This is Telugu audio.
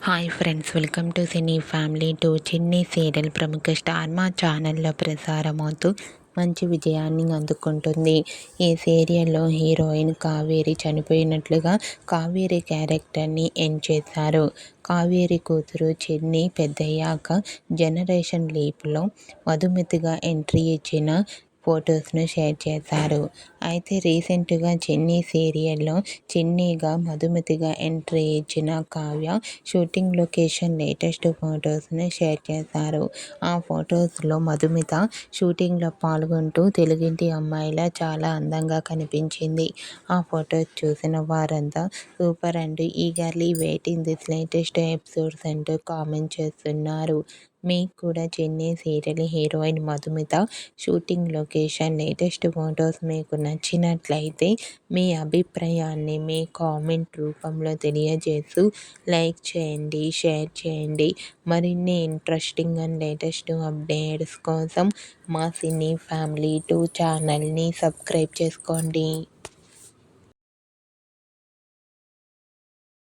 Hi friends, welcome to cine family to చిన్ని సీరియల్ ప్రముఖ స్టార్ మా ఛానల్లో ప్రసారమవుతూ మంచి విజయాన్ని అందుకుంటుంది. ఈ సీరియల్లో హీరోయిన్ కావేరి చనిపోయినట్లుగా కావేరి క్యారెక్టర్ని ఎండ్ చేశారు. కావేరి కూతురు చిన్ని పెద్దయ్యాక జనరేషన్ లీప్లో మధుమితగా ఎంట్రీ ఇచ్చిన ఫొటోస్ను షేర్ చేశారు. అయితే రీసెంట్గా చిన్ని సీరియల్లో చిన్నిగా మధుమితగా ఎంట్రీ ఇచ్చిన కావ్య షూటింగ్ లొకేషన్ లేటెస్ట్ ఫొటోస్ని షేర్ చేశారు. ఆ ఫొటోస్లో మధుమిత షూటింగ్లో పాల్గొంటూ తెలుగింటి అమ్మాయిలా చాలా అందంగా కనిపించింది. ఆ ఫొటోస్ చూసిన వారంతా super and eagerly waiting this latest episodes అంటూ కామెంట్ చేస్తున్నారు. మీకు కూడా చిన్ని serial heroine Madhumita shooting location latest photos మీకు నచ్చినట్లయితే మీ అభిప్రాయాన్ని మీ కామెంట్ రూపంలో తెలియజేస్తూ లైక్ చేయండి, షేర్ చేయండి. మరిన్ని ఇంట్రెస్టింగ్ అండ్ లేటెస్ట్ అప్డేట్స్ కోసం మా సినీ ఫ్యామిలీ 2 ఛానల్ని సబ్స్క్రైబ్ చేసుకోండి.